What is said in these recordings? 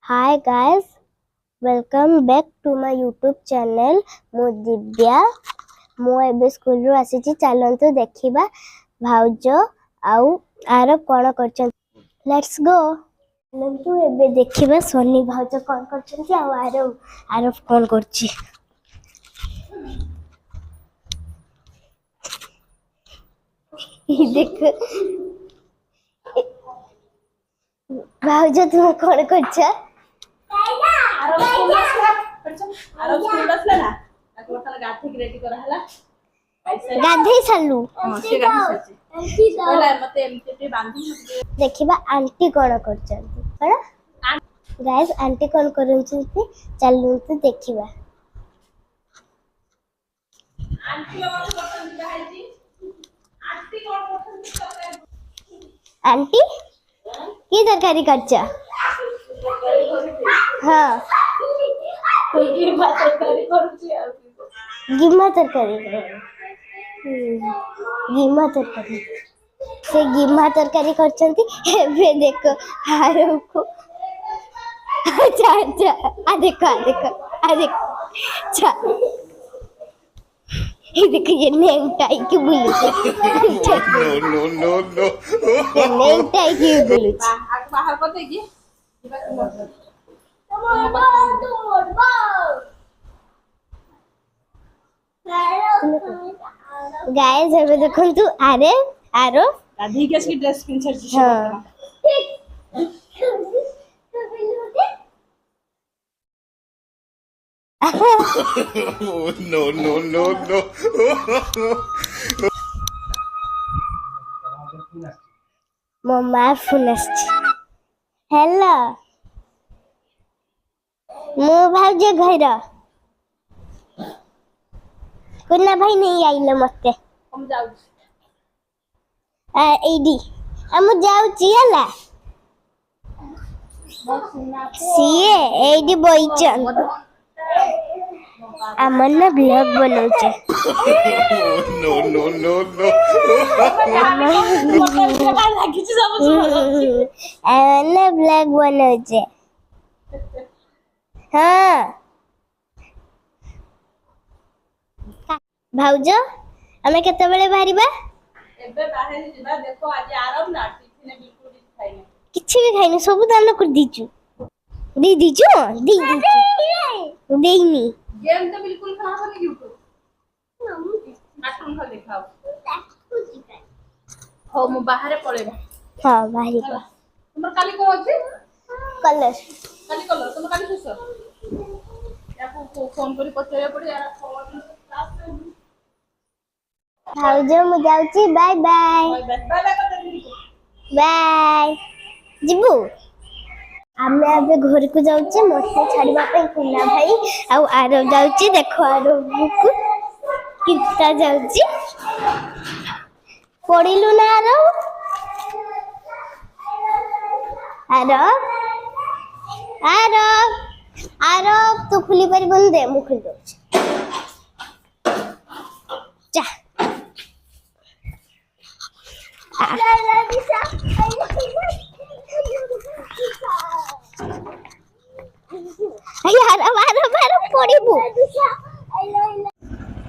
Hi guys, welcome back to my YouTube channel. मु दिव्या मु एबे स्कूल रो आसीची चलंतु देखिबा भाउजो आउ आर कोन करछन लेट्स गो चलंतु एबे देखिबा सोनी भाउजो कोन करछन कि आउ आर कोन करछि देख भाउजो तुम कोन करछ गाधे सालू देखिबा आंटी कोन करछंती कोन गाइस आंटी कोन करछंती चलू तो देखिबा आंटी आंटी की तरकारी करछा हां गिम्मा तरकारी करूची गिम्मा तरकारी से गिम्मा तरकारी करछंती एबे देखो हारो को अच्छा आ देखो अच्छा ये देखो ये नेम टाई की बोलू नो नेम टाई की बोलू बाहर कर देगी गाइस एबे देखो तू आरे आरो दादी के ड्रेस पिन छछ हां no मम्मा फुनस हेलो मो भाउजे घर कुन्ना भाई नहीं आइले मते हम जाउ एडी हम जाउ चियला सीए एडी बोइचन अमन ब्लॉग बनाउचे नो अमन ब्लॉग बनाउचे हां भाउजो हमें केते बेले बाहरिबा एबे बाहर जिबा देखो आज आराम ना टिफिन बिल्कुल भी खाइनी किछि भी खाइनी सब दान कर दीचु देइनी गेम तो बिल्कुल खराब होने यूट्यूब कार्टून खा देखाओ हो मु बाहर पळेबा हां बाहरी को तुमर काली को अछि कलर तुम काली सुसो याको फोन करी पचरे पड़ी यार फोन भाउजो मु जाउची बाय बाय जिबू आमे अबे घर को जाउची मते छाड़ीबा पे कुना भाई आ आरो जाउची देखो आरो बुक कित्ता जाउची पड़िलु ना आरो तू खुली पारी बन दे मु खुल दउची जा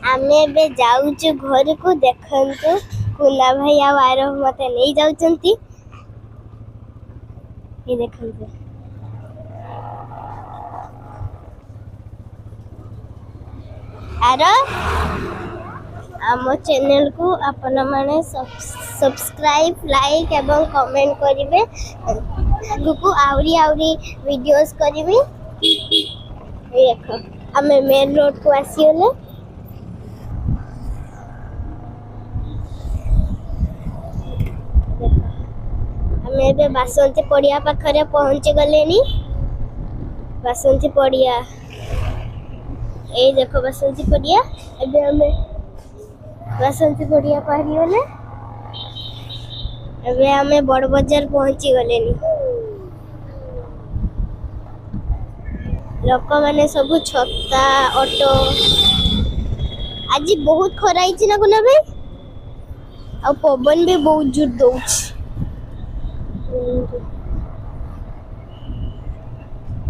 आमे बे जाउछु घर को देखंतु कुला भाई आ आरो मते नहीं जाउचंती ये देखंतु आरो आमो चैनल को अपन माने सब्सक्राइब लाइक एवं कमेंट करिवे को आउरी वीडियोस करिवे देखो हमें मेन रोड को आसीले हमें बे बासंती पड़िया पाखरे पहुंच गलेनी बासंती पड़िया ए देखो बासंती पड़िया एबे हमें बासंती पड़िया पारी गले एबे हमें बड़ बाजार पहुंची गलेनी लोक माने सब छत्ता ऑटो आज बहुत खरा हिची ना कोना भाई आ पवन भी बहुत जोर दउछ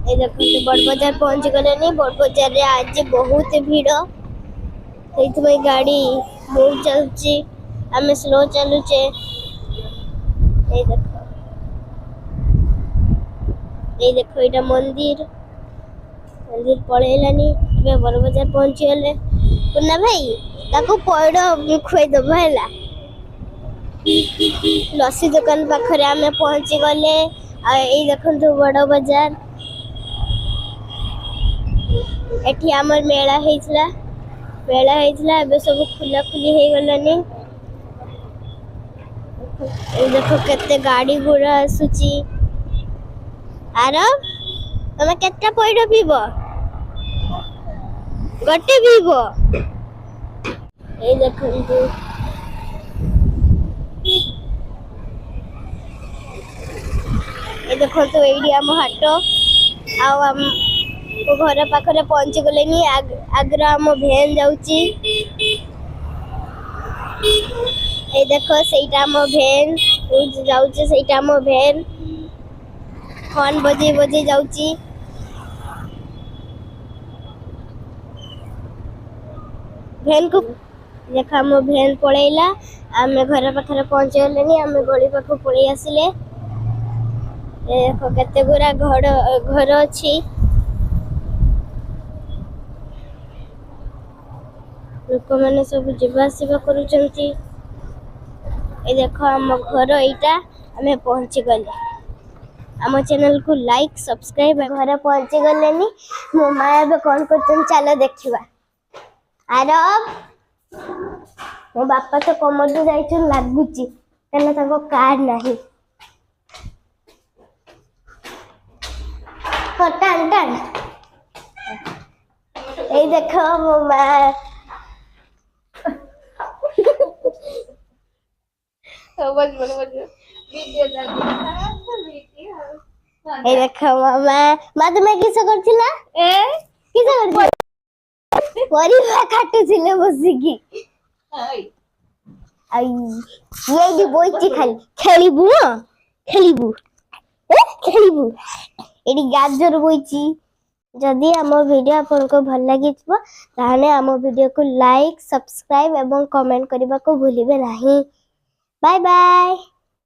ए देखो बड़ बाजार पहुंच गले बड़ बाजार रे आज बहुत भीड़ से गाड़ी बहुत चलची आमे स्लो चलुचे ए देखो एटा मंदिर मंदिर पळेलानी बे बड़ बाजार पहुंची गले पुन्ना भाई ताको पयड़ खुए दबो हैला लस्सी दुकान पाखरे आमे पहुंची गले आ ए देखंतु बड़ बाजार एठी हमर मेला हेइछला एबे सब खुला खुली हे गलानी ए देखो केते गाड़ी घोड़ा आसुची आरव तमे केतना पयड़ पीबो गटे पीबो ए देखंतु एडी आम हाट आम घर पाखरे पहुंची गले आग्र आम भेन जाउची ए देखो सेटा आम भेन जाउची सेटा आम भेन हॉर्न बजे बजे जाउची भेन को देखा आम भेन पळेला आमे घर पाखरे पहुंची गलेनी आमे गली पाखो पळेई आसिले देखो केते गुरा घर अछि लोक माने सब जीवा सेवा करूचंती ए देखो हम घर एटा हमें पहुंची गले हम चैनल को लाइक सब्सक्राइब घर पहुंची गलेनी मो माया बे कोन करचन चलो देखिबा आरब मो बापा तो कमर जाइछन लागुची कने ताको कार नाही टान टान ए देखो मो माया ए देखो मामा तुमे किस करथिला किस करथिला परिवा काटुथिले बसिकी आई ये भी बोइची खाली खेलिबू खेलिबू एडी गाजर बोइची जदि आम वीडियो आपको भल लगी ताहले आम वीडियो को लाइक सब्सक्राइब एवं कमेंट करने को भूलिबे नहीं बाय बाय।